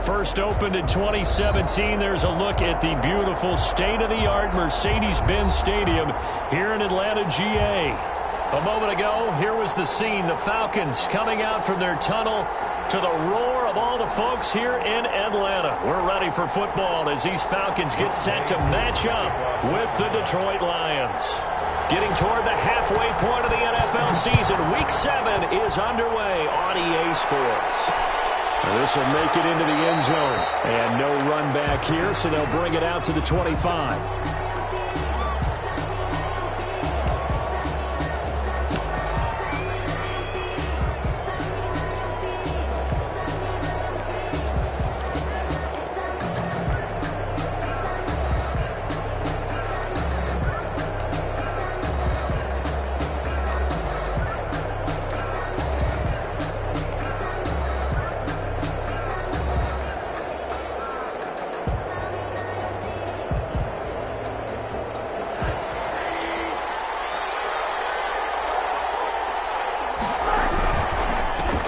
First opened in 2017. There's a look at the beautiful state-of-the-art Mercedes-Benz Stadium here in Atlanta, GA. A moment ago, here was the scene. The Falcons coming out from their tunnel to the roar of all the folks here in Atlanta. We're ready for football as these Falcons get set to match up with the Detroit Lions. Getting toward the halfway point of the NFL season, Week 7 is underway on EA Sports. This will make it into the end zone. And no run back here, so they'll bring it out to the 25.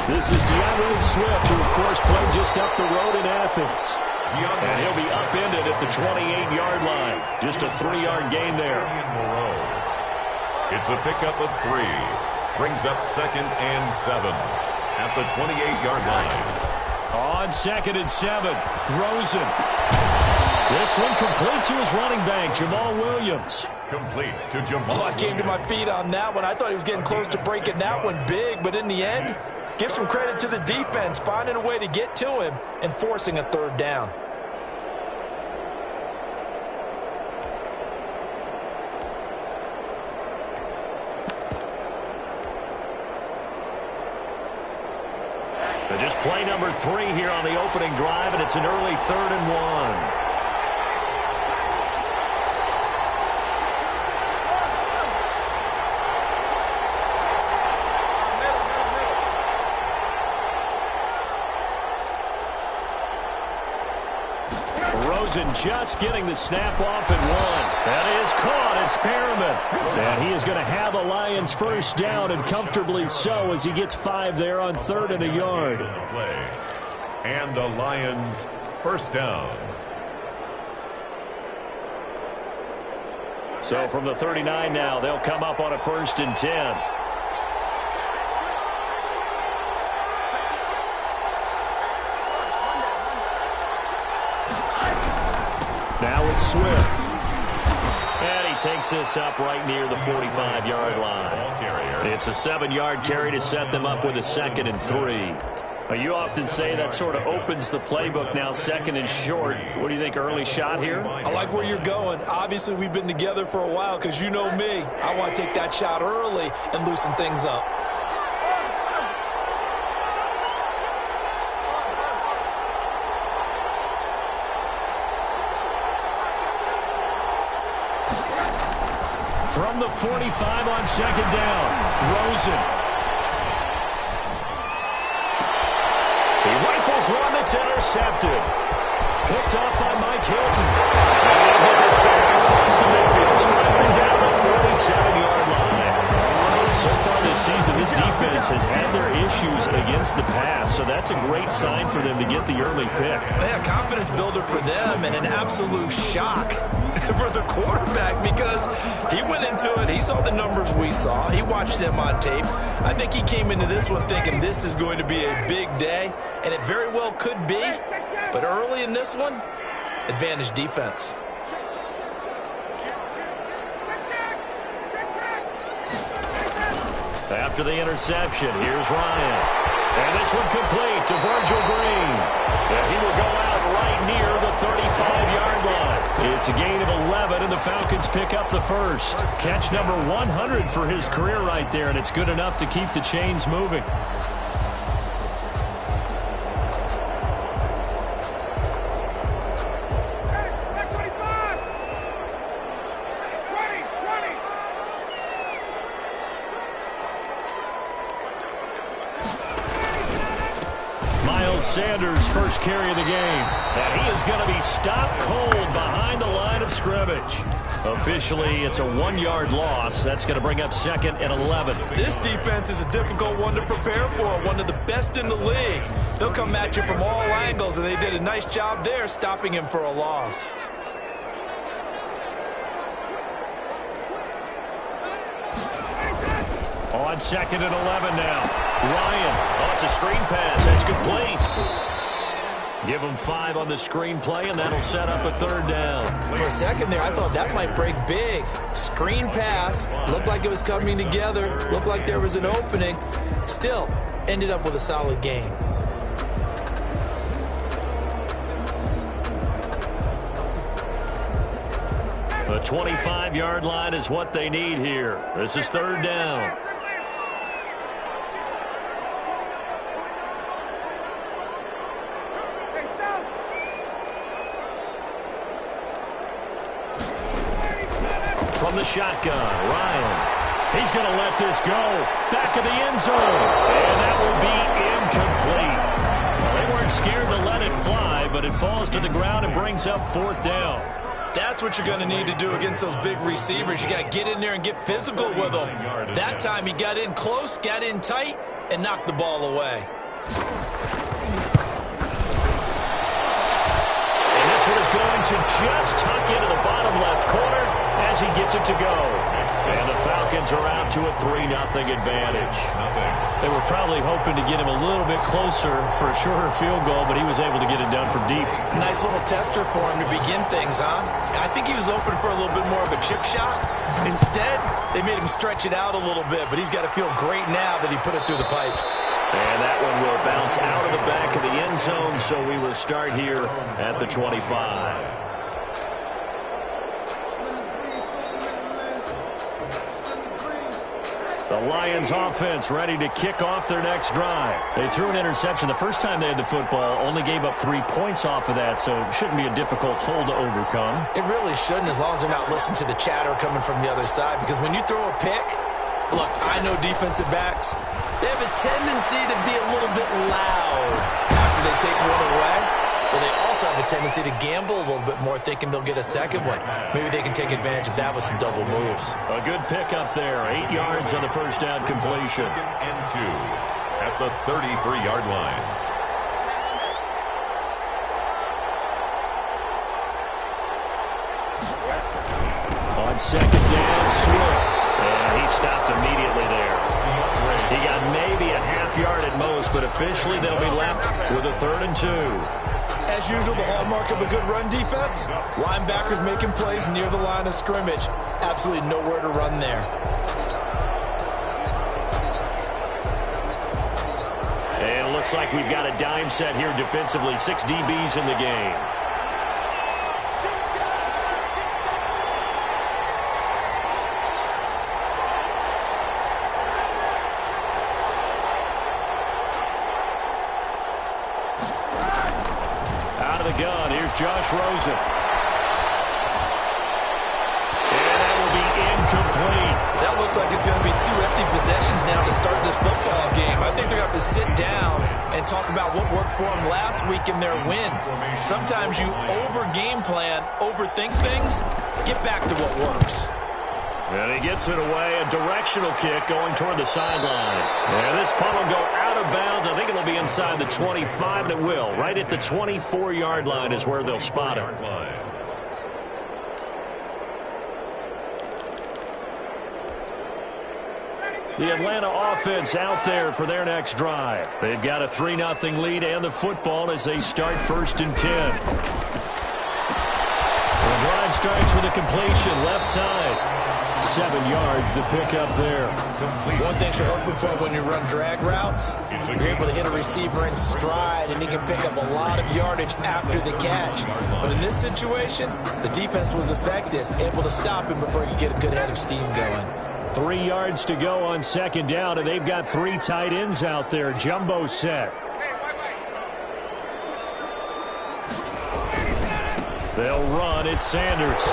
This is DeAndre Swift, who, of course, played just up the road in Athens. And he'll be upended at the 28-yard line. Just a 3-yard gain there. It's a pickup of 3. Brings up 2nd and 7 at the 28-yard line. On 2nd and 7, Rosen. This one complete to his running back, Jamal Williams. Complete to Jamal. I came to my feet on that one. I thought he was getting close to breaking that one big, but in the end, give some credit to the defense, finding a way to get to him and forcing a 3rd down. Just play number 3 here on the opening drive, and it's an early 3rd and 1. Rosen just getting the snap off at 1. That is caught. It's Perriman. And he is going to have a Lions first down, and comfortably so, as he gets 5 there on 3rd and a yard. And the Lions first down. So from the 39 now, they'll come up on a 1st and 10. Now it's Swift. And he takes this up right near the 45-yard line. It's a 7-yard carry to set them up with a 2nd and 3. You often say that sort of opens the playbook now, 2nd and short. What do you think, early shot here? I like where you're going. Obviously, we've been together for a while because you know me. I want to take that shot early and loosen things up. From the 45 on 2nd down, Rosen. He rifles one that's intercepted. Picked up by Mike Hilton. And he'll get this back across the midfield, striking down the 47-yard line. So far this season, this defense has had their issues against the pass, so that's a great sign for them to get the early pick. Yeah, confidence builder for them and an absolute shock for the quarterback because he went into it. He saw the numbers we saw. He watched them on tape. I think he came into this one thinking this is going to be a big day, and it very well could be. But early in this one, advantage defense. After the interception, here's Ryan. And this one complete to Virgil Green. And he will go out right near the 35-yard line. It's a gain of 11, and the Falcons pick up the first. Catch number 100 for his career right there, and it's good enough to keep the chains moving. Sanders' first carry of the game. And he is going to be stopped cold behind the line of scrimmage. Officially, it's a 1-yard loss. That's going to bring up 2nd and 11. This defense is a difficult one to prepare for, one of the best in the league. They'll come at you from all angles, and they did a nice job there stopping him for a loss. On 2nd and 11 now. Ryan. Oh, it's a screen pass. That's complete. Give him 5 on the screen play, and that'll set up a 3rd down. For a second there, I thought that might break big. Screen pass. Looked like it was coming together. Looked like there was an opening. Still, ended up with a solid game. The 25-yard line is what they need here. This is 3rd down. From the shotgun, Ryan. He's going to let this go. Back of the end zone. And that will be incomplete. Well, they weren't scared to let it fly, but it falls to the ground and brings up 4th down. That's what you're going to need to do against those big receivers. You got to get in there and get physical with them. That time he got in close, got in tight, and knocked the ball away. And this one is going to just tuck into the bottom left corner as he gets it to go. And the Falcons are out to a 3-0 advantage. They were probably hoping to get him a little bit closer for a shorter field goal, but he was able to get it done from deep. Nice little tester for him to begin things, huh? I think he was open for a little bit more of a chip shot. Instead, they made him stretch it out a little bit, but he's got to feel great now that he put it through the pipes. And that one will bounce out of the back of the end zone, so we will start here at the 25. The Lions offense ready to kick off their next drive. They threw an interception the first time they had the football, only gave up 3 points off of that, so it shouldn't be a difficult hole to overcome. It really shouldn't, as long as they're not listening to the chatter coming from the other side, because when you throw a pick, look, I know defensive backs, they have a tendency to be a little bit loud after they take one away. But they also have a tendency to gamble a little bit more, thinking they'll get a second one. Maybe they can take advantage of that with some double moves. A good pickup there. 8 yards on the first down completion. 2 at the 33-yard line. On 2nd down, Swift. And he stopped immediately there. He got maybe a half yard at most, but officially they'll be left with a 3rd and 2. As usual, the hallmark of a good run defense, linebackers making plays near the line of scrimmage. Absolutely nowhere to run there. And it looks like we've got a dime set here defensively. 6 DBs in the game. Gun. Here's Josh Rosen. And that will be incomplete. That looks like it's going to be 2 empty possessions now to start this football game. I think they're going to have to sit down and talk about what worked for them last week in their win. Sometimes you over-game plan, overthink things, get back to what works. And he gets it away, a directional kick going toward the sideline. And this punt will go out of bounds. I think it'll be inside the 25, and it will. Right at the 24-yard line is where they'll spot it. The Atlanta offense out there for their next drive. They've got a 3-0 lead and the football as they start 1st and 10. The drive starts with a completion left side. 7 yards, the pickup there. One thing you're hoping for when you run drag routes, you're able to hit a receiver in stride, and he can pick up a lot of yardage after the catch. But in this situation, the defense was effective, able to stop him before he could get a good head of steam going. 3 yards to go on 2nd down, and they've got 3 tight ends out there. Jumbo set. They'll run. It's Sanders.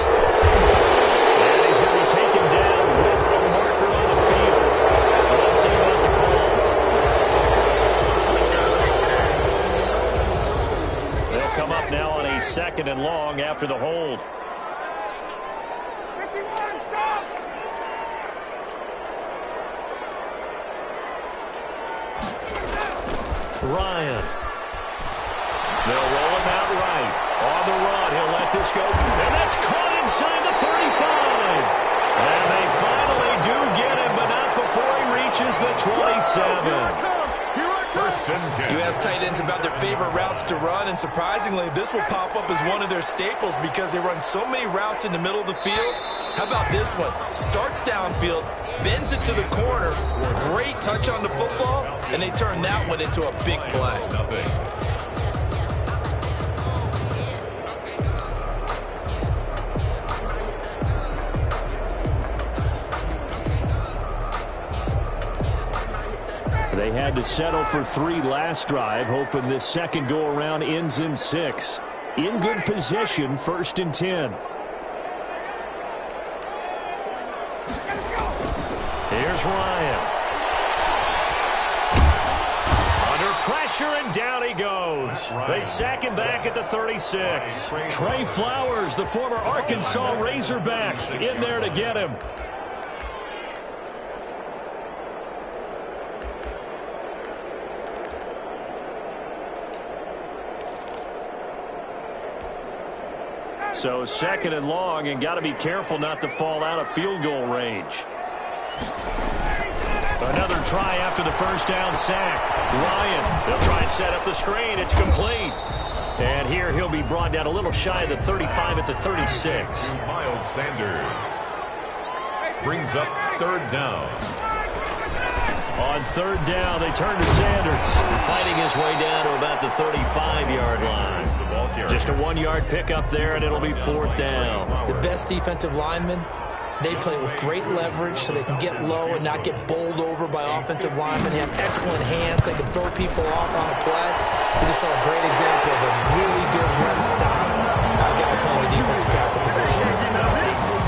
And he's going to be taken down with a marker on the field. So let's see about the call. second and long after the hold. Ryan. They'll roll him out right. On the run, he'll let this go. And that's caught inside the 35. And they finally do get him, but not before he reaches the 27. First and 10. You ask tight ends about their favorite routes to run, and surprisingly, this will pop up as one of their staples because they run so many routes in the middle of the field. How about this one? Starts downfield, bends it to the corner, great touch on the football, and they turn that one into a big play. They had to settle for 3 last drive, hoping this second go-around ends in 6. In good position, 1st and 10. Here's Ryan. Under pressure, and down he goes. They sack him back at the 36. Trey Flowers, the former Arkansas Razorback, in there to get him. So 2nd and long, and got to be careful not to fall out of field goal range. Another try after the first down sack. Ryan, they'll try and set up the screen. It's complete. And here he'll be brought down a little shy of the 35 at the 36. Miles Sanders brings up 3rd down. On 3rd down, they turn to Sanders, fighting his way down to about the 35-yard line. Just a 1-yard pickup there, and it'll be 4th down. The best defensive linemen, they play with great leverage so they can get low and not get bowled over by offensive linemen. They have excellent hands. They can throw people off on a play. We just saw a great example of a really good run stop. Getting playing the defensive tackle position.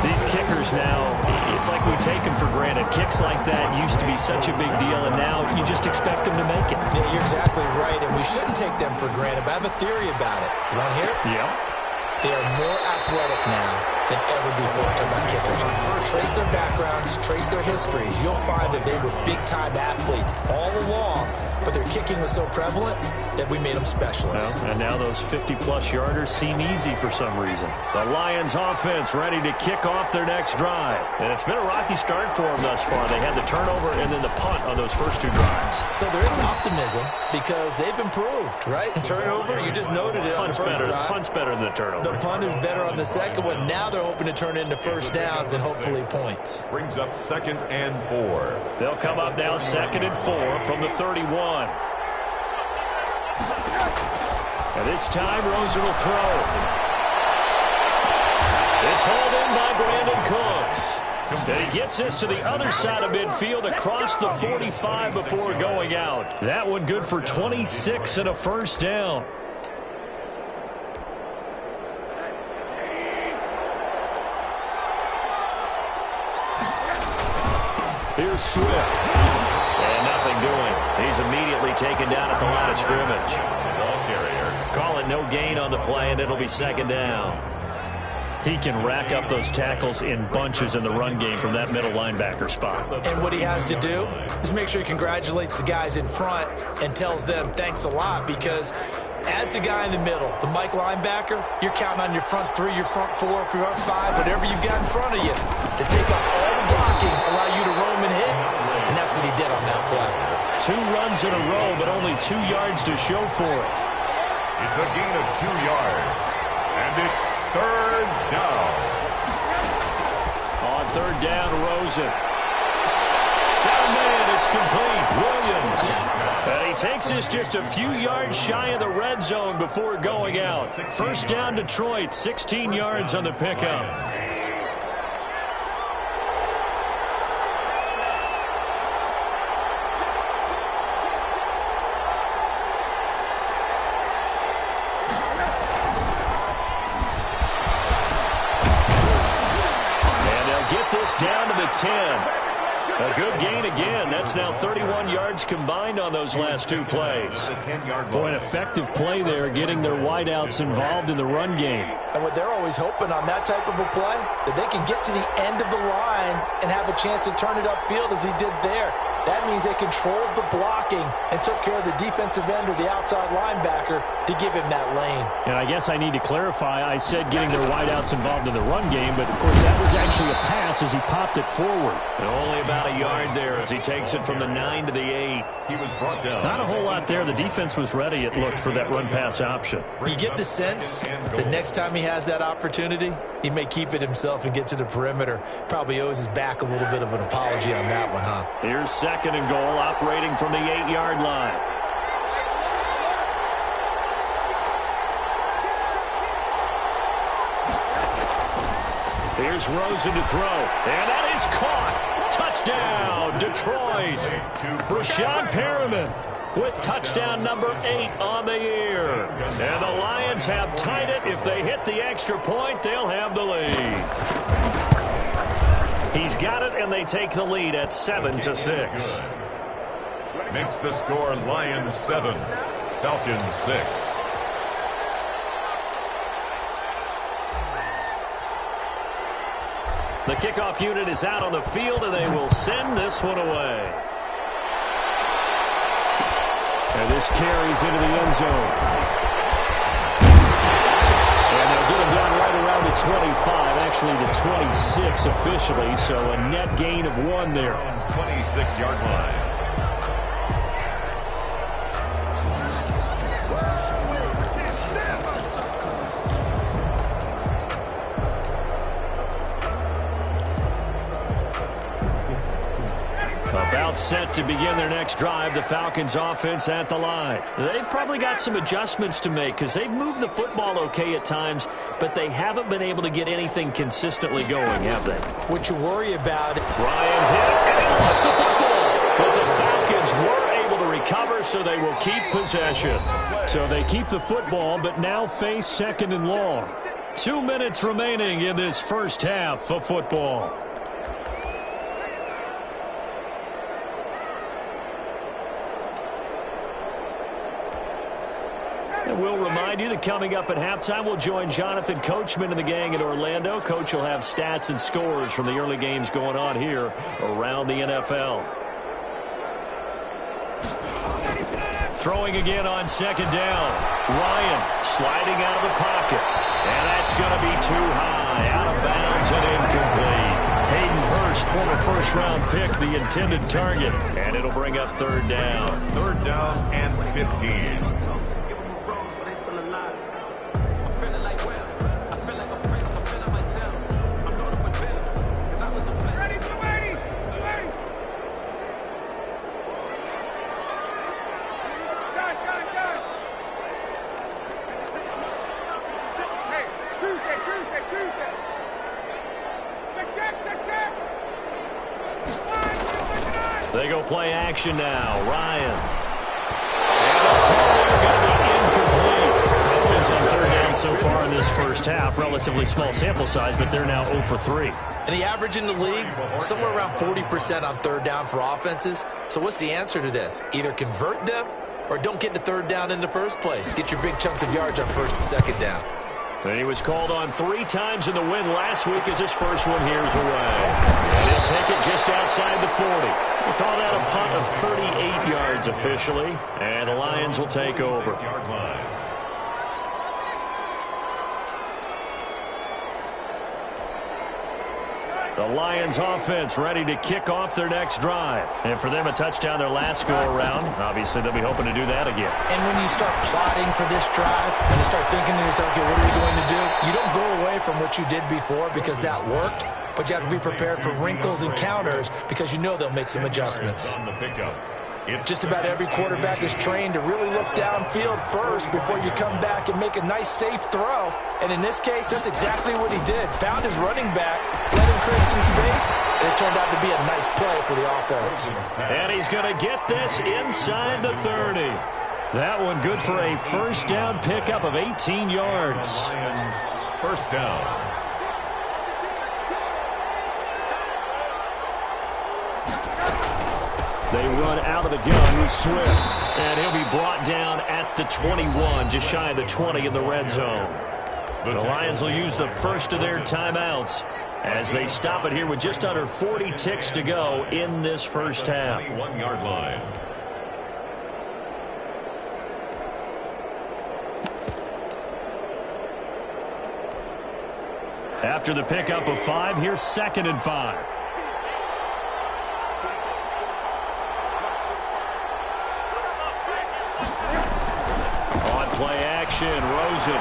These kickers now, it's like we take them for granted. Kicks like that used to be such a big deal, and now you just expect them to make it. Yeah, you're exactly right, and we shouldn't take them for granted, but I have a theory about it. You want to hear it? Yeah. They are more athletic now than ever before. Talking about kickers. Trace their backgrounds, trace their histories. You'll find that they were big-time athletes all along, but their kicking was so prevalent that we made them specialists. Well, and now those 50-plus yarders seem easy for some reason. The Lions offense ready to kick off their next drive. And it's been a rocky start for them thus far. They had the turnover and then the punt on those first 2 drives. So there is optimism because they've improved, right? Turnover, you just noted it on the first drive. Punt's better than the turnover. The punt is better on the second one. Now they're hoping to turn into first downs and hopefully points. Brings up 2nd and 4. They'll come up now 2nd and 4 from the 31. And this time, Rosen will throw. It's hauled in by Brandon Cooks. And he gets this to the other side of midfield across the 45 before going out. That one good for 26 and a first down. Here's Swift. And nothing doing. He's immediately taken down at the line of scrimmage. Call it no gain on the play, and it'll be 2nd down. He can rack up those tackles in bunches in the run game from that middle linebacker spot. And what he has to do is make sure he congratulates the guys in front and tells them thanks a lot, because as the guy in the middle, the Mike linebacker, you're counting on your front 3, your front 4, your front 5, whatever you've got in front of you to take up all the blocking, allow you to roam and hit. And that's what he did on that play. 2 runs in a row, but only 2 yards to show for it. It's a gain of 2 yards, and it's 3rd down. On 3rd down, Rosen. Down man, it's complete. Williams. And he takes this just a few yards shy of the red zone before going out. First down, Detroit, 16 yards on the pickup. Down to the 10. A good gain again. That's now 31 yards combined on those last two plays. Boy, an effective play there, getting their wideouts involved in the run game. And what they're always hoping on that type of a play, that they can get to the end of the line and have a chance to turn it upfield as he did there. That means they controlled the blocking and took care of the defensive end or the outside linebacker to give him that lane. And I guess I need to clarify, I said getting their wideouts involved in the run game, but of course that was actually a pass as he popped it forward. And only about a yard there as he takes it from the 9 to the 8. He was brought down. Not a whole lot there. The defense was ready, it looked, for that run-pass option. You get the sense that next time he has that opportunity, he may keep it himself and get to the perimeter. Probably owes his back a little bit of an apology on that one, huh? Here's 2nd and goal, operating from the 8-yard line. Here's Rosen to throw, and that is caught. Touchdown, Detroit. Rashad Perriman with touchdown number 8 on the year. And the Lions have tied it. If they hit the extra point, they'll have the lead. He's got it, and they take the lead at 7-6. Makes the score Lions 7, Falcons 6. The kickoff unit is out on the field, and they will send this one away. And this carries into the end zone. And they'll get him down right around the 25, actually the 26 officially, so a net gain of 1 there. 26-yard line. About set to begin their next drive, the Falcons offense at the line. They've probably got some adjustments to make because they've moved the football okay at times, but they haven't been able to get anything consistently going, have they? What you worry about... Ryan hit, and he lost the football. But the Falcons were able to recover, so they will keep possession. So they keep the football, but now face 2nd and long. 2 minutes remaining in this first half of football. And we'll remind you that coming up at halftime, we'll join Jonathan Coachman and the gang in Orlando. Coach will have stats and scores from the early games going on here around the NFL. Throwing again on 2nd down. Ryan sliding out of the pocket. And that's going to be too high. Out of bounds and incomplete. Hayden Hurst, former first-round pick, the intended target. And it'll bring up 3rd down. 3rd down and 15. They go play action now. Ryan. And the throw going to be incomplete. Falcons on 3rd down so far in this first half. Relatively small sample size, but they're now 0 for 3. And the average in the league, somewhere around 40% on 3rd down for offenses. So what's the answer to this? Either convert them or don't get to 3rd down in the first place. Get your big chunks of yards on 1st and 2nd down. And he was called on 3 times in the win last week as his first one here's away. And he'll take it just outside the 40. We'll call that a punt of 38 yards officially. And the Lions will take over. The Lions offense ready to kick off their next drive. And for them, a touchdown their last go-around. Obviously, they'll be hoping to do that again. And when you start plotting for this drive and you start thinking to yourself, okay, what are we going to do? You don't go away from what you did before because that worked, but you have to be prepared for wrinkles and counters because you know they'll make some adjustments. Just about every quarterback is trained to really look downfield first before you come back and make a nice, safe throw. And in this case, that's exactly what he did. Found his running back, let him create some space, and it turned out to be a nice play for the offense. And he's going to get this inside the 30. That one good for a first down pickup of 18 yards. First down. They run out of the gun with Swift. And he'll be brought down at the 21, just shy of the 20 in the red zone. The Lions will use the first of their timeouts as they stop it here with just under 40 ticks to go in this first half. 1-yard line. After the pickup of 5, here's 2nd and 5. On play action, Rosen.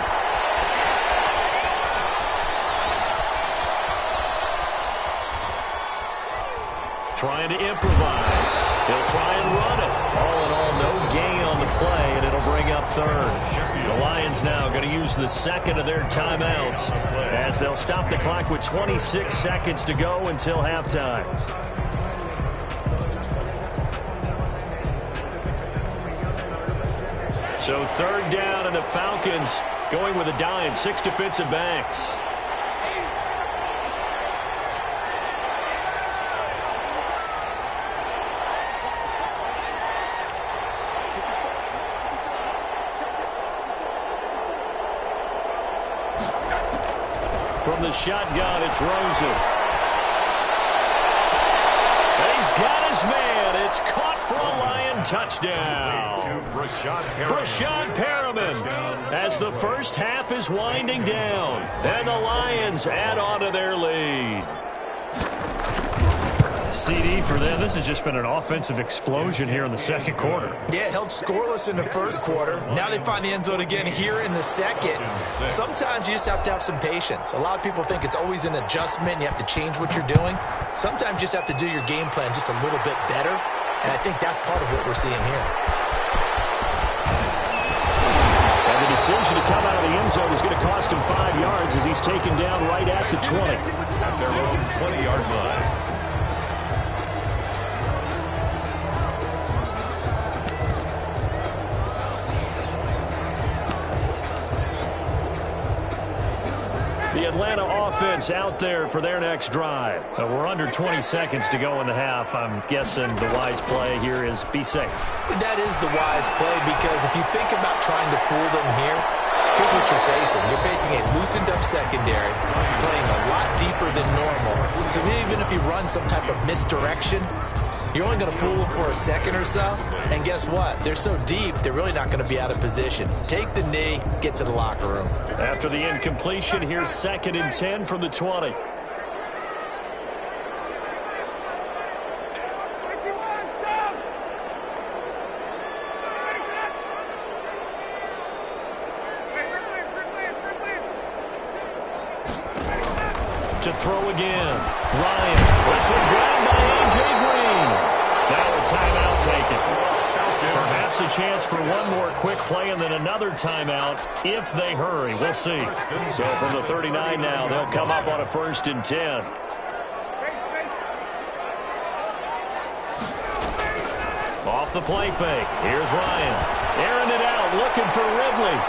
Trying to improvise. He'll try and run it. All in all, no gain on the play, and it'll bring up 3rd. The Lions now going to use the 2nd of their timeouts as they'll stop the clock with 26 seconds to go until halftime. So 3rd down, and the Falcons going with a dime. 6 defensive backs. From the shotgun, it's Rosen. And he's got his man. It's caught for a Lion touchdown. Brashad Perriman as the first half is winding down. And the Lions add on to their lead. CD for them. This has just been an offensive explosion here in the second quarter. Yeah, held scoreless in the first quarter. Now they find the end zone again here in the second. Sometimes you just have to have some patience. A lot of people think it's always an adjustment. You have to change what you're doing. Sometimes you just have to do your game plan just a little bit better. And I think that's part of what we're seeing here. And the decision to come out of the end zone is going to cost him 5 yards as he's taken down right at the 20. At their own 20-yard line. The Atlanta offense out there for their next drive. We're under 20 seconds to go in the half. I'm guessing the wise play here is be safe. That is the wise play, because if you think about trying to fool them here, here's what you're facing. You're facing a loosened up secondary, playing a lot deeper than normal. So even if you run some type of misdirection, you're only going to fool them for a second or so. And guess what? They're so deep, they're really not going to be out of position. Take the knee, get to the locker room. After the incompletion, here's 2nd and 10 from the 20. To throw again. Ryan. This one grabbed by A.J. Green. Now a timeout taken. Perhaps a chance for one more quick play and then another timeout if they hurry. We'll see. So from the 39 now, they'll come up on a 1st and 10. Off the play fake. Here's Ryan. Airing it out, looking for Ridley.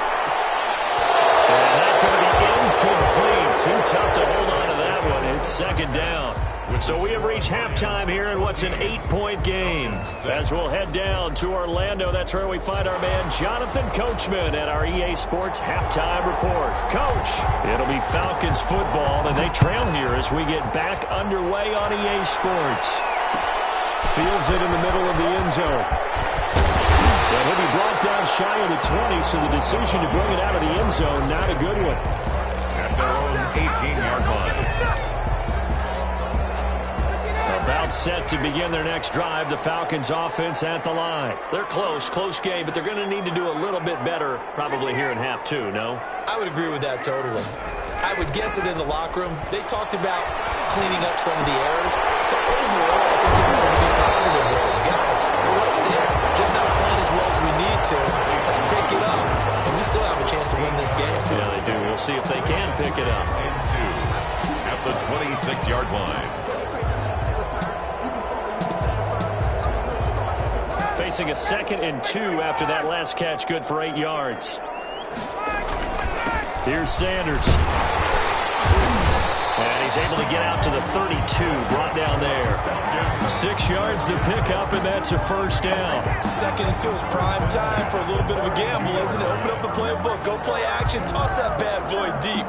And that's going to be incomplete. Too tough to hold on to that one. It's 2nd down. So we have reached halftime here in what's an 8-point game. As we'll head down to Orlando, that's where we find our man Jonathan Coachman at our EA Sports Halftime Report. Coach, it'll be Falcons football, and they trail here as we get back underway on EA Sports. Fields it in the middle of the end zone. But he'll be brought down shy of the 20, so the decision to bring it out of the end zone, not a good one. At their own 18-yard line. About set to begin their next drive, the Falcons offense at the line. They're close game, but they're going to need to do a little bit better probably here in half 2, no? I would agree with that totally. I would guess it in the locker room. They talked about cleaning up some of the errors, but overall, I think they're going to be positive with them. Guys, we're right there, just not playing as well as we need to. Let's pick it up, and we still have a chance to win this game. Yeah, they do. We'll see if they can pick it up. At the 26-yard line. Facing a 2nd and 2 after that last catch, good for 8 yards. Here's Sanders. And he's is able to get out to the 32, brought down there. 6 yards to pick up, and that's a first down. 2nd and 2 is prime time for a little bit of a gamble, isn't it? Open up the playbook, go play action, toss that bad boy deep.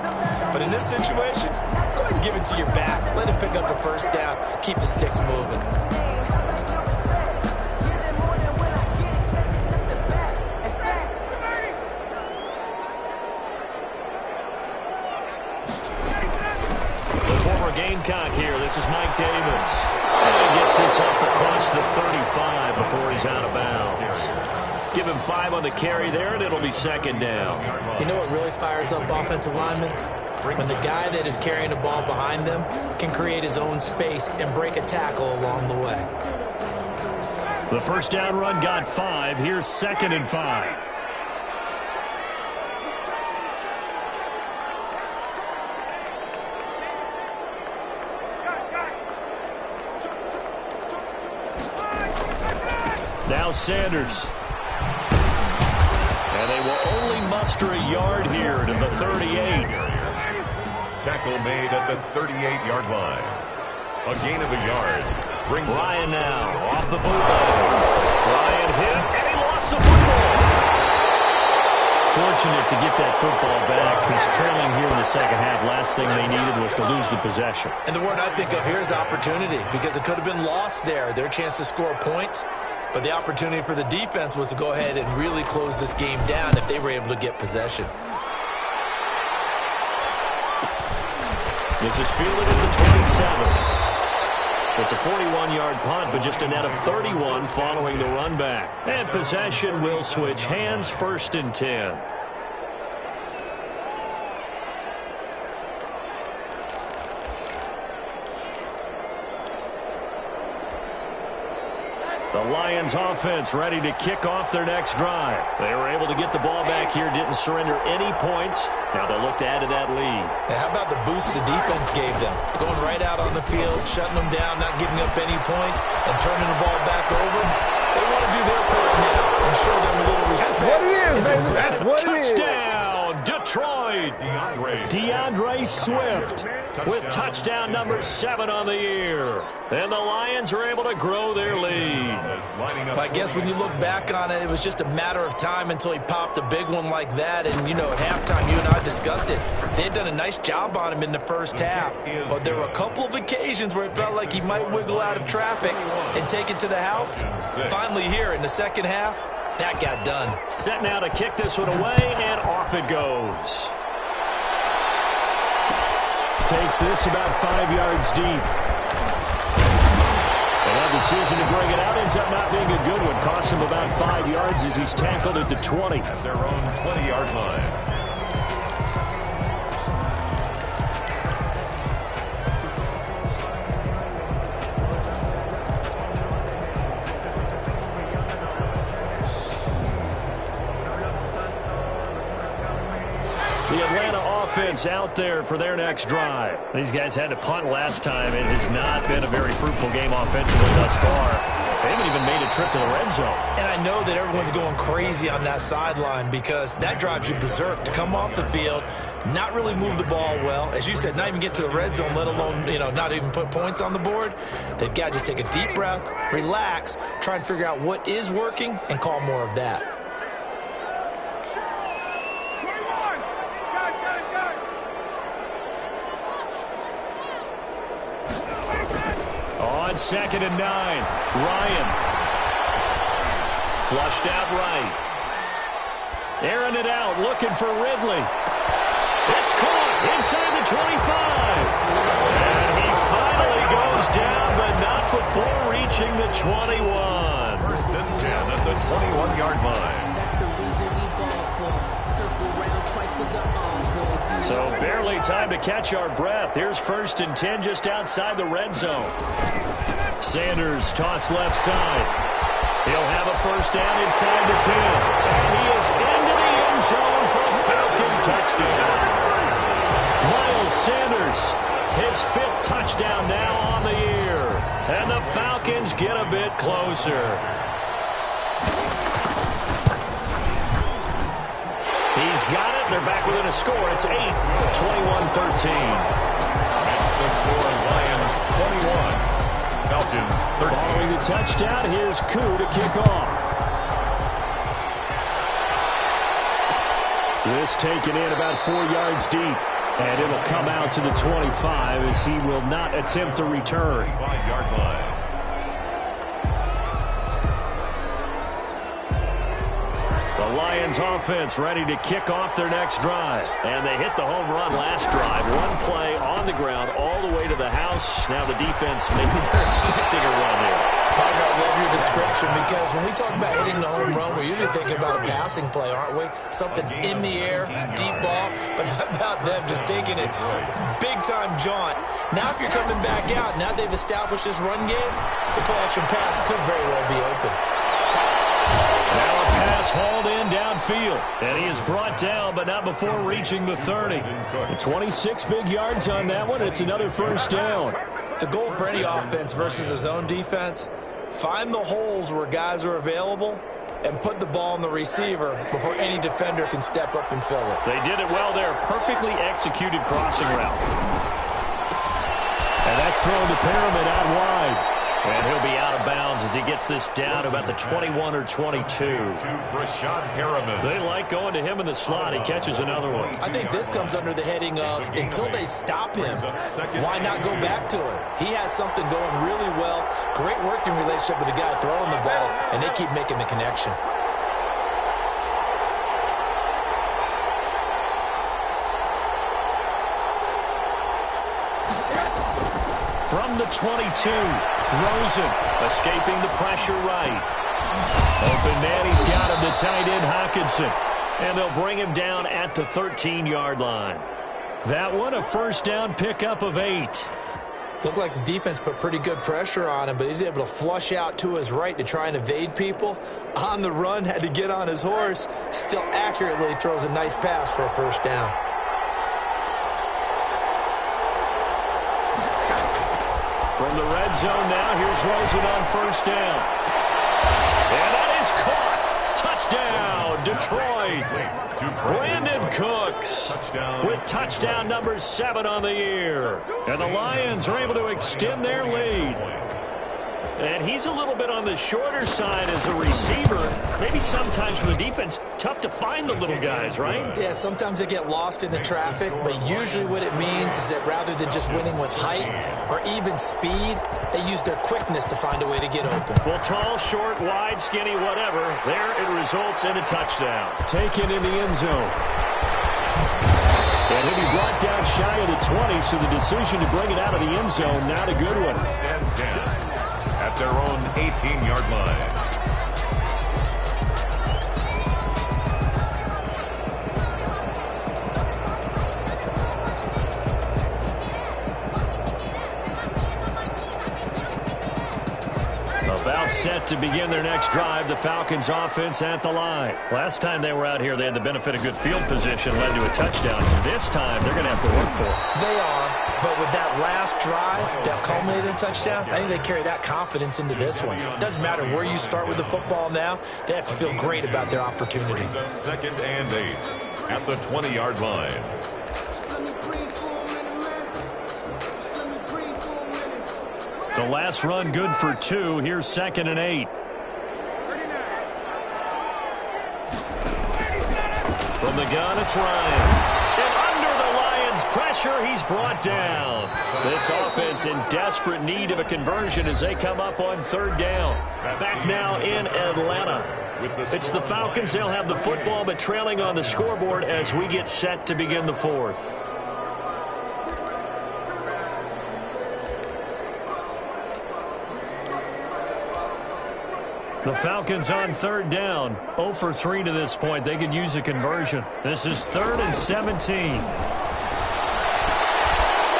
But in this situation, go ahead and give it to your back. Let him pick up the first down. Keep the sticks moving. Gamecock here. This is Mike Davis. And he gets this up across the 35 before he's out of bounds. Give him 5 on the carry there, and it'll be 2nd down. You know what really fires up offensive linemen? When the guy that is carrying the ball behind them can create his own space and break a tackle along the way. The first down run got 5. Here's 2nd and 5. Now Sanders. And they will only muster a yard here to the 38. Tackle made at the 38-yard line. A gain of a yard. Brings Ryan now off the bootleg. Ryan hit, and he lost the football. Fortunate to get that football back. He's trailing here in the second half. Last thing they needed was to lose the possession. And the word I think of here is opportunity, because it could have been lost there. Their chance to score points. But the opportunity for the defense was to go ahead and really close this game down if they were able to get possession. This is fielded at the 27. It's a 41-yard punt, but just a net of 31 following the run back. And possession will switch hands, 1st and 10. The Lions offense ready to kick off their next drive. They were able to get the ball back here, didn't surrender any points. Now they'll look to add to that lead. Now, how about the boost the defense gave them? Going right out on the field, shutting them down, not giving up any points, and turning the ball back over. They want to do their part now and show them a little respect. That's what it is, baby. That's what it is. Touchdown, Detroit. DeAndre Swift with touchdown number 7 on the year. And the Lions are able to grow their lead. Well, I guess when you look back on it, it was just a matter of time until he popped a big one like that. And, you know, at halftime, you and I discussed it. They had done a nice job on him in the first half. But there were a couple of occasions where it felt like he might wiggle out of traffic and take it to the house. Finally here in the second half, that got done. Set now to kick this one away, and off it goes. Takes this about 5 yards deep. And that decision to bring it out ends up not being a good one. Costs him about 5 yards as he's tackled at the 20. At their own 20-yard line. The Atlanta offense out there for their next drive. These guys had to punt last time. It has not been a very fruitful game offensively thus far. They haven't even made a trip to the red zone. And I know that everyone's going crazy on that sideline because that drives you berserk to come off the field, not really move the ball well. As you said, not even get to the red zone, let alone, you know, not even put points on the board. They've got to just take a deep breath, relax, try and figure out what is working and call more of that. On 2nd and 9, Ryan. Flushed out right. Airing it out, looking for Ridley. It's caught inside the 25. And he finally goes down, but not before reaching the 21. 1st and 10 at the 21-yard line. So barely time to catch our breath. Here's 1st and 10 just outside the red zone. Sanders toss left side. He'll have a first down inside the 10. And he is into the end zone for a Falcon touchdown. Miles Sanders, his 5th touchdown now on the year. And the Falcons get a bit closer. He's got it. They're back within a score. It's 8, 21-13. That's the Falcons 13. Following the touchdown, here's Koo to kick off. This taken in about 4 yards deep. And it'll come out to the 25 as he will not attempt to return. 5-yard line. The Lions offense ready to kick off their next drive. And they hit the home run last drive. One play on the ground all the way to the house. Now the defense, maybe they're expecting a run here. Partner, I love your description because when we talk about hitting the home run, we're usually thinking about a passing play, aren't we? Something in the air, deep ball. But how about them just taking it big-time jaunt? Now if you're coming back out, now they've established this run game, the play-action pass could very well be open. Now a pass hauled in downfield. And he is brought down, but not before reaching the 30. 26 big yards on that one. It's another first down. The goal for any offense versus a zone defense, find the holes where guys are available and put the ball on the receiver before any defender can step up and fill it. They did it well there. Perfectly executed crossing route. And that's thrown to Pyramid out wide. And he'll be out of bounds as he gets this down to about the 21 or 22. They like going to him in the slot. He catches another one. I think this comes under the heading of until they stop him, why not go back to him? He has something going really well. Great working relationship with the guy throwing the ball, and they keep making the connection. From the 22, Rosen escaping the pressure right. Open man, he's got him, the tight end Hawkinson. And they'll bring him down at the 13-yard line. That one, a first down pickup of 8. Looked like the defense put pretty good pressure on him, but he's able to flush out to his right to try and evade people. On the run, had to get on his horse. Still accurately throws a nice pass for a first down. From the red zone now, here's Rosen on first down. And that is caught. Touchdown, Detroit. Brandon Cooks with touchdown number 7 on the year. And the Lions are able to extend their lead. And he's a little bit on the shorter side as a receiver. Maybe sometimes from the defense, tough to find the little guys, right? Yeah, sometimes they get lost in the traffic, but usually what it means is that rather than just winning with height or even speed, they use their quickness to find a way to get open. Well, tall, short, wide, skinny, whatever, there it results in a touchdown. Taken in the end zone. And he'll be brought down shy of the 20, so the decision to bring it out of the end zone, not a good one. At their own 18-yard line. About set to begin their next drive, the Falcons offense at the line. Last time they were out here, they had the benefit of good field position, led to a touchdown. This time, they're going to have to work for it. They are, but with that last drive that culminated in touchdown, I think they carry that confidence into this one. It doesn't matter where you start with the football now, they have to feel great about their opportunity. Second and 8 at the 20-yard line. The last run good for 2. Here's second and 8. From the gun, it's Ryan. And under the Lions' pressure, he's brought down. This offense in desperate need of a conversion as they come up on third down. Back now in Atlanta. It's the Falcons. They'll have the football, but trailing on the scoreboard as we get set to begin the fourth. The Falcons on third down. 0 for 3 to this point. They could use a conversion. This is 3rd and 17.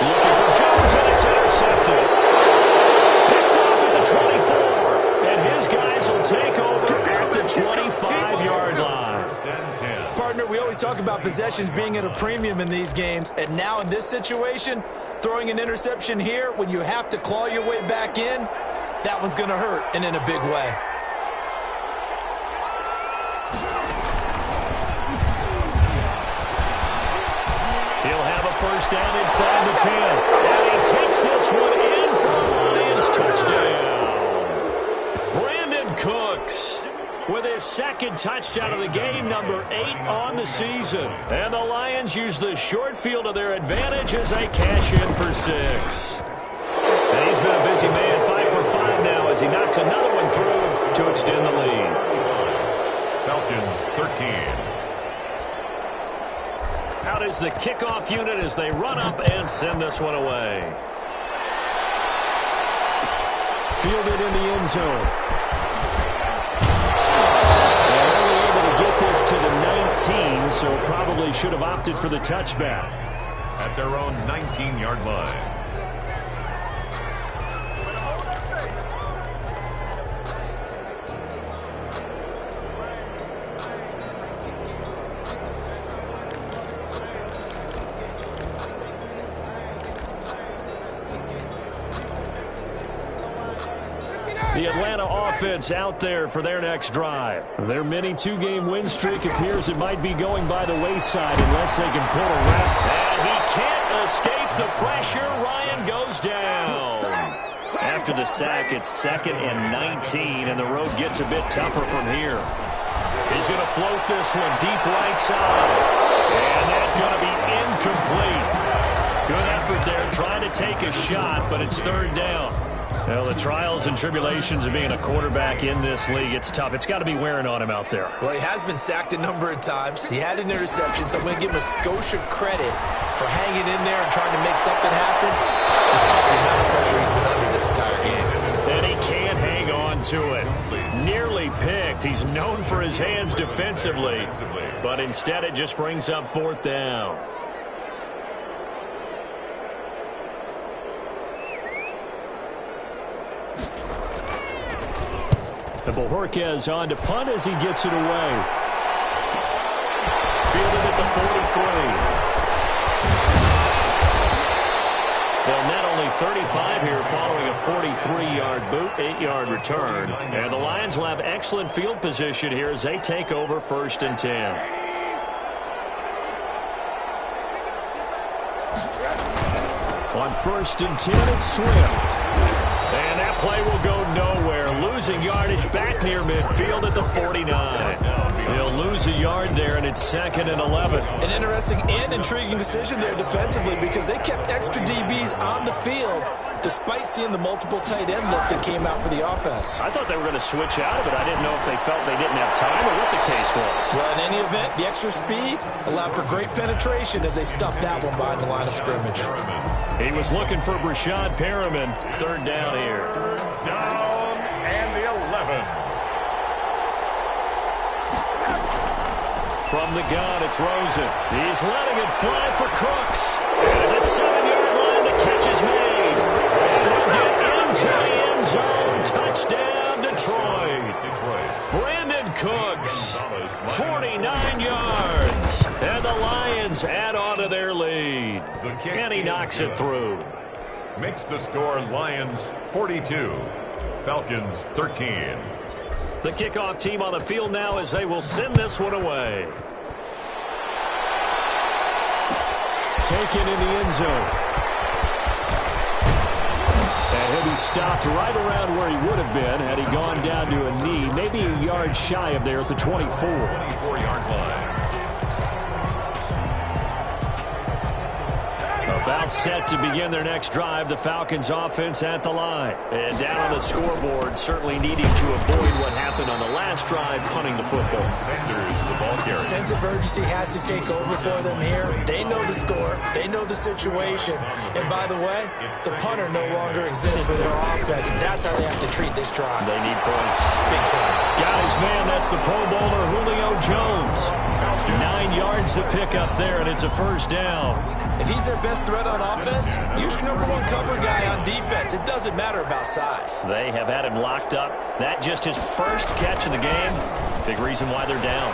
Looking for Jones, and it's intercepted. Picked off at the 24. And his guys will take over at the 25-yard line. Partner, we always talk about possessions being at a premium in these games. And now in this situation, throwing an interception here when you have to claw your way back in, that one's going to hurt, and in a big way. First down inside the 10. And he takes this one in for a Lions touchdown. second touchdown of the game, number 8 on the season. And the Lions use the short field to their advantage as they cash in for 6. And he's been a busy man, 5 for 5 now as he knocks another one through to extend the lead. Falcons 13. Out is the kickoff unit as they run up and send this one away. Fielded in the end zone. And only able to get this to the 19, so probably should have opted for the touchback. At their own 19-yard line. The Atlanta offense out there for their next drive. Their mini 2-game win streak appears it might be going by the wayside unless they can pull a rep. And he can't escape the pressure. Ryan goes down. After the sack, it's 2nd and 19, and the road gets a bit tougher from here. He's going to float this one deep right side. And that's going to be incomplete. Good effort there trying to take a shot, but it's 3rd down. Well, the trials and tribulations of being a quarterback in this league, it's tough. It's got to be wearing on him out there. Well, he has been sacked a number of times. He had an interception, so I'm going to give him a skosh of credit for hanging in there and trying to make something happen, despite the amount of pressure he's been under this entire game. And he can't hang on to it. Nearly picked. He's known for his hands defensively, but instead it just brings up 4th down. The Bojorquez on to punt as he gets it away. Fielded at the 43. They'll net only 35 here following a 43-yard boot, 8-yard return. And the Lions will have excellent field position here as they take over 1st and 10. On 1st and 10, it's Swift. And that play will go nowhere. Losing yardage back near midfield at the 49. They'll lose a yard there, and it's 2nd and 11. An interesting and intriguing decision there defensively because they kept extra DBs on the field despite seeing the multiple tight end look that came out for the offense. I thought they were going to switch out of it. I didn't know if they felt they didn't have time or what the case was. Well, in any event, the extra speed allowed for great penetration as they stuffed that one behind the line of scrimmage. He was looking for Brashad Perriman. 3rd down here. 3rd down and the 11. From the gun, it's Rosen. He's letting it fly for Cooks. And the 7-yard line, the catch is made. And they'll get into the end zone. Touchdown, Detroit. Brandon Cooks, 49 yards. And the Lions add on to their lead. And he knocks it through. Makes the score Lions 42, Falcons 13. The kickoff team on the field now as they will send this one away. Taken in the end zone. And he'll be stopped right around where he would have been had he gone down to a knee, maybe a yard shy of there at the 24. 24-yard line. About set to begin their next drive, the Falcons offense at the line. And down on the scoreboard, certainly needing to avoid what happened on the last drive, punting the football. Sanders, the ball carrier. Sense of urgency has to take over for them here. They know the score. They know the situation. And by the way, the punter no longer exists for their offense. That's how they have to treat this drive. They need points. Big time. Guys, man, that's the Pro Bowler Julio Jones. 9 yards to pick up there, and it's a 1st down. If he's their best threat on offense, use your #1 cover guy on defense. It doesn't matter about size. They have had him locked up. That just his first catch of the game. Big reason why they're down.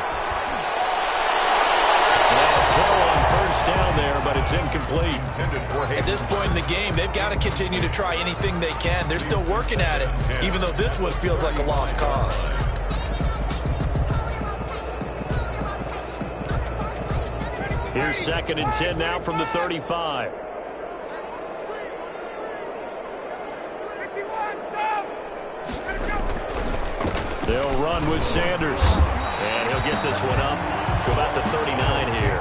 Throw on 1st down there, but it's incomplete. At this point in the game, they've got to continue to try anything they can. They're still working at it, even though this one feels like a lost cause. Here's 2nd and 10 now from the 35. They'll run with Sanders. And he'll get this one up to about the 39 here.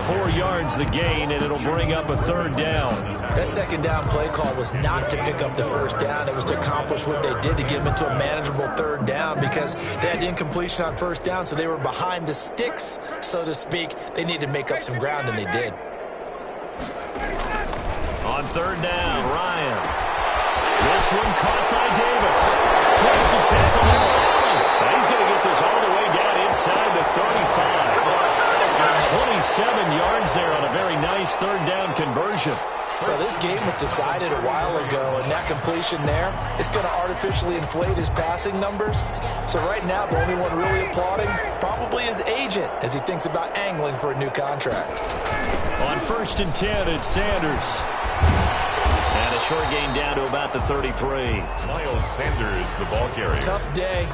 4 yards the gain, and it'll bring up a third down. That second down play call was not to pick up the first down. It was to accomplish what they did to get them into a manageable third down because they had incompletion on first down, so they were behind the sticks, so to speak. They needed to make up some ground, and they did. On third down, Ryan. This one caught by Davis. Breaks the tackle to Allen. He's going to get this all the way down inside the 35. 27 yards there on a very nice third down conversion. Well, this game was decided a while ago, and that completion there is going to artificially inflate his passing numbers. So right now, the only one really applauding probably his agent as he thinks about angling for a new contract. On 1st and 10, it's Sanders. And a short gain down to about the 33. Miles Sanders, the ball carrier. Tough day.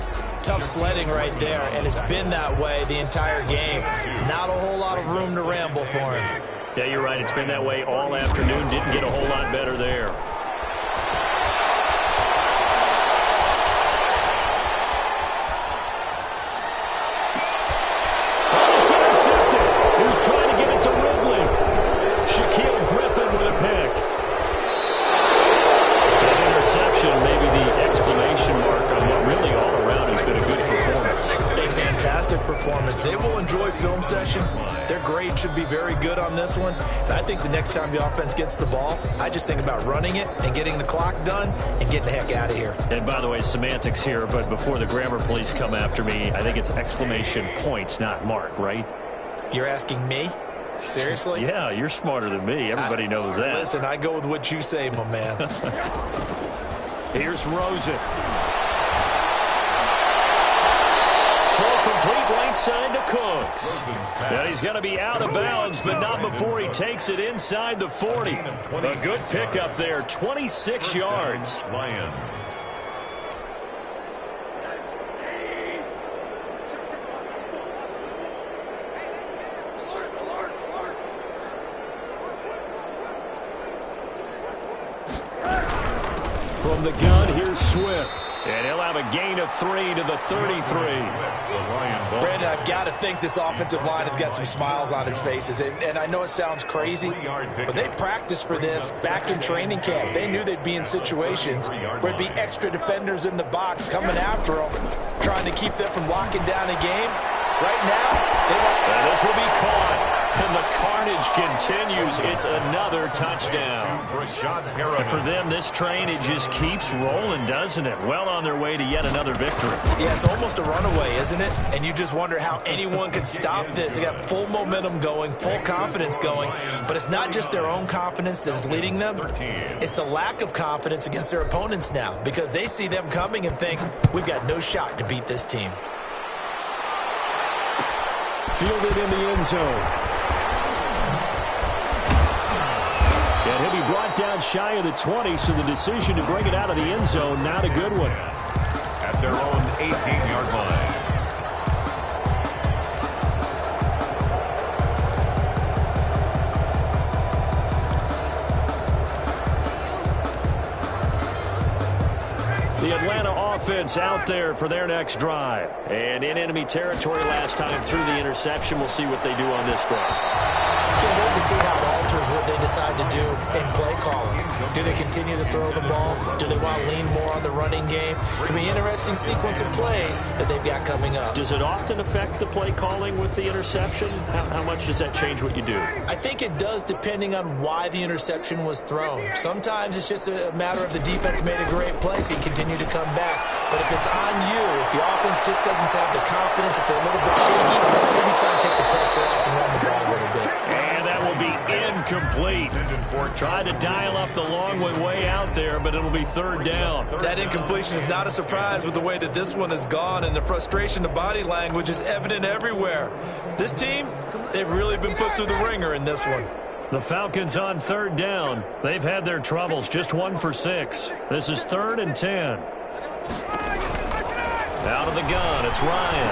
Tough sledding right there, and it's been that way the entire game. Not a whole lot of room to ramble for him. Yeah, you're right. It's been that way all afternoon. Didn't get a whole lot better there. Oh, it's intercepted. He was trying to get it to Ridley. Shaquille Griffin with a pick. That interception, maybe the exclamation mark on what really all around has been a good performance. A fantastic performance. They will enjoy film session. Their grade should be very good on this one. And I think the next time the offense gets the ball, I just think about running it and getting the clock done and getting the heck out of here. And by the way, semantics here, but before the grammar police come after me, I think it's exclamation point, not mark, right? You're asking me? Seriously? Yeah, you're smarter than me. Everybody knows that. Listen, I go with what you say, my man. Here's Rosen. Throw complete right side to Cooks. And he's going to be out of bounds, but not before he takes it inside the 40. A good pickup there, 26 yards. Lions. From the gun, here's Swift. And he'll have a gain of 3 to the 33. Brandon, I've got to think this offensive line has got some smiles on its faces. And I know it sounds crazy, but they practiced for this back in training camp. They knew they'd be in situations where there'd be extra defenders in the box coming after them, trying to keep them from locking down a game. Right now, and this will be caught. And the carnage continues. It's another touchdown. And for them, this train, it just keeps rolling, doesn't it? Well on their way to yet another victory. Yeah, it's almost a runaway, isn't it? And you just wonder how anyone could stop this. They got full momentum going, full confidence going. But it's not just their own confidence that's leading them. It's the lack of confidence against their opponents now because they see them coming and think, we've got no shot to beat this team. Fielded in the end zone. And he'll be brought down shy of the 20, so the decision to bring it out of the end zone, not a good one. At their own 18-yard line. The Atlanta offense out there for their next drive. And in enemy territory last time through the interception. We'll see what they do on this drive. Can't wait to see how it alters what they decide to do in play calling. Do they continue to throw the ball? Do they want to lean more on the running game? It'll be an interesting sequence of plays that they've got coming up. Does it often affect the play calling with the interception? How much does that change what you do? I think it does depending on why the interception was thrown. Sometimes it's just a matter of the defense made a great play, so you continue to come back. But if it's on you, if the offense just doesn't have the confidence, if they're a little bit shaky, maybe try and take the pressure off and run the ball a little bit. And that will be incomplete. Tried to dial up the long one way out there, but it'll be third down. That incompletion is not a surprise with the way that this one has gone, and the frustration of body language is evident everywhere. This team, they've really been put through the ringer in this one. The Falcons on third down. They've had their troubles, just 1 for 6. This is 3rd and 10. Out of the gun, it's Ryan.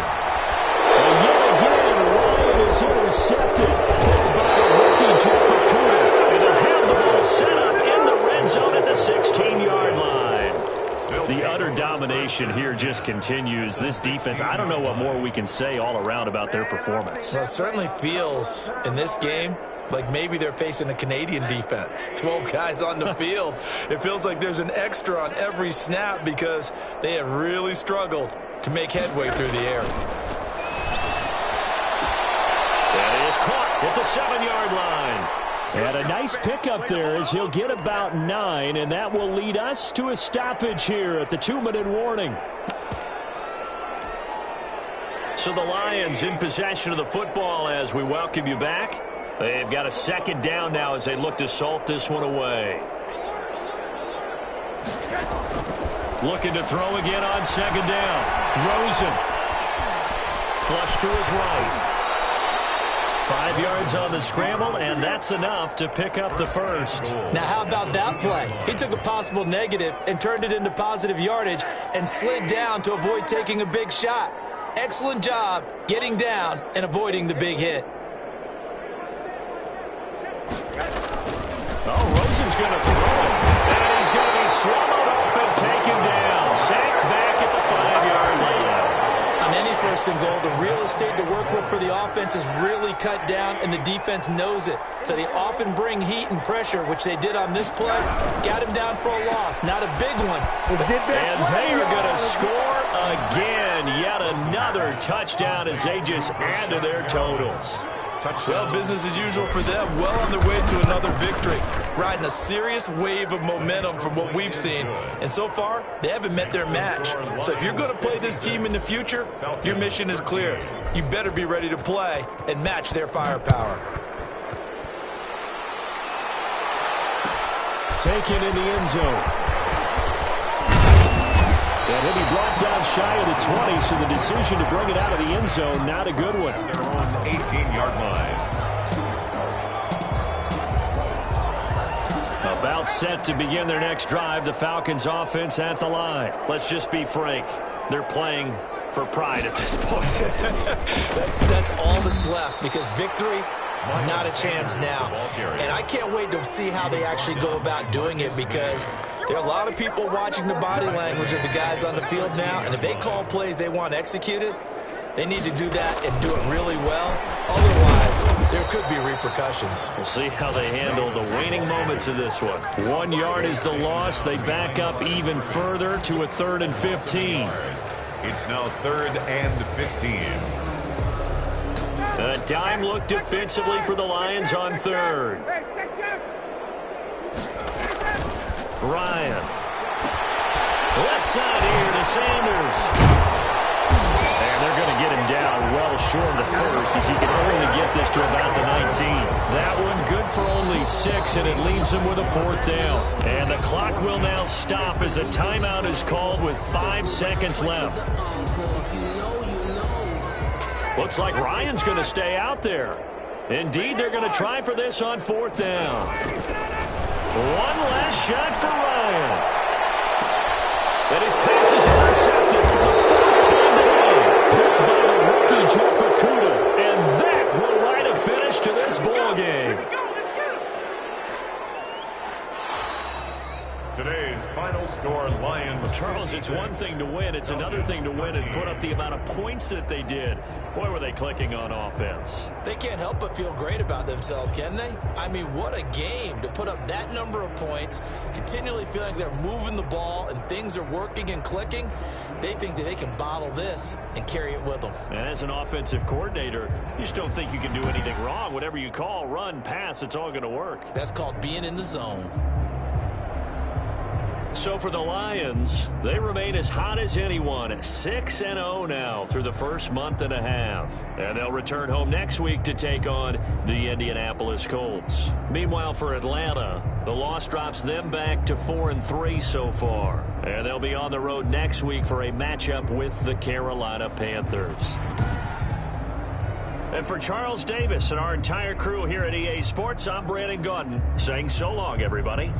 And yet again, Ryan is intercepted. It's by the rookie, Jeff Okudah. And they'll have the ball set up in the red zone at the 16-yard line. The utter domination here just continues. This defense, I don't know what more we can say all around about their performance. Well, it certainly feels in this game like maybe they're facing a Canadian defense. 12 guys on the field. It feels like there's an extra on every snap because they have really struggled to make headway through the air. That is caught at the 7-yard line. And a nice pickup there as he'll get about 9, and that will lead us to a stoppage here at the 2-minute warning. So the Lions in possession of the football as we welcome you back. They've got a 2nd down now as they look to salt this one away. Looking to throw again on 2nd down. Rosen. Flush to his right. 5 yards on the scramble, and that's enough to pick up the first. Now, how about that play? He took a possible negative and turned it into positive yardage and slid down to avoid taking a big shot. Excellent job getting down and avoiding the big hit. Oh, Rosen's going to throw it, and he's going to be swallowed up and taken down. Sacked back at the 5-yard line. On any 1st and goal, the real estate to work with for the offense is really cut down, and the defense knows it. So they often bring heat and pressure, which they did on this play. Got him down for a loss. Not a big one. And they are going to score again. Yet another touchdown as they just add to their totals. Well, business as usual for them. Well on their way to another victory. Riding a serious wave of momentum from what we've seen. And so far, they haven't met their match. So if you're going to play this team in the future, your mission is clear. You better be ready to play and match their firepower. Taken in the end zone. And he'll be brought down shy of the 20, so the decision to bring it out of the end zone, not a good one. Their own 18-yard line. About set to begin their next drive, the Falcons offense at the line. Let's just be frank. They're playing for pride at this point. That's all that's left, because victory, not a chance now. And I can't wait to see how they actually go about doing it, because there are a lot of people watching the body language of the guys on the field now, and if they call plays they want executed, they need to do that and do it really well. Otherwise, there could be repercussions. We'll see how they handle the waning moments of this one. 1 yard is the loss. They back up even further to a 3rd and 15. It's now 3rd and 15. A dime look defensively for the Lions on 3rd. Ryan. Left side here to Sanders. And they're going to get him down well short of the first as he can only get this to about the 19. That one good for only 6, and it leaves him with a 4th down. And the clock will now stop as a timeout is called with 5 seconds left. Looks like Ryan's going to stay out there. Indeed, they're going to try for this on 4th down. One last shot for Ryan. And his pass is intercepted for the 4th time today. Picked by the rookie, Jeff Okudah. And that will write a finish to this ball game. Today's final score, Lions. Well, Charles, it's one thing to win. It's another thing to win and put up the amount of points that they did. Boy, were they clicking on offense. They can't help but feel great about themselves, can they? I mean, what a game to put up that number of points, continually feeling like they're moving the ball and things are working and clicking. They think that they can bottle this and carry it with them. And as an offensive coordinator, you just don't think you can do anything wrong. Whatever you call, run, pass, it's all going to work. That's called being in the zone. So for the Lions, they remain as hot as anyone at 6-0 now through the first month and a half. And they'll return home next week to take on the Indianapolis Colts. Meanwhile, for Atlanta, the loss drops them back to 4-3 so far. And they'll be on the road next week for a matchup with the Carolina Panthers. And for Charles Davis and our entire crew here at EA Sports, I'm Brandon Gaudin saying so long, everybody.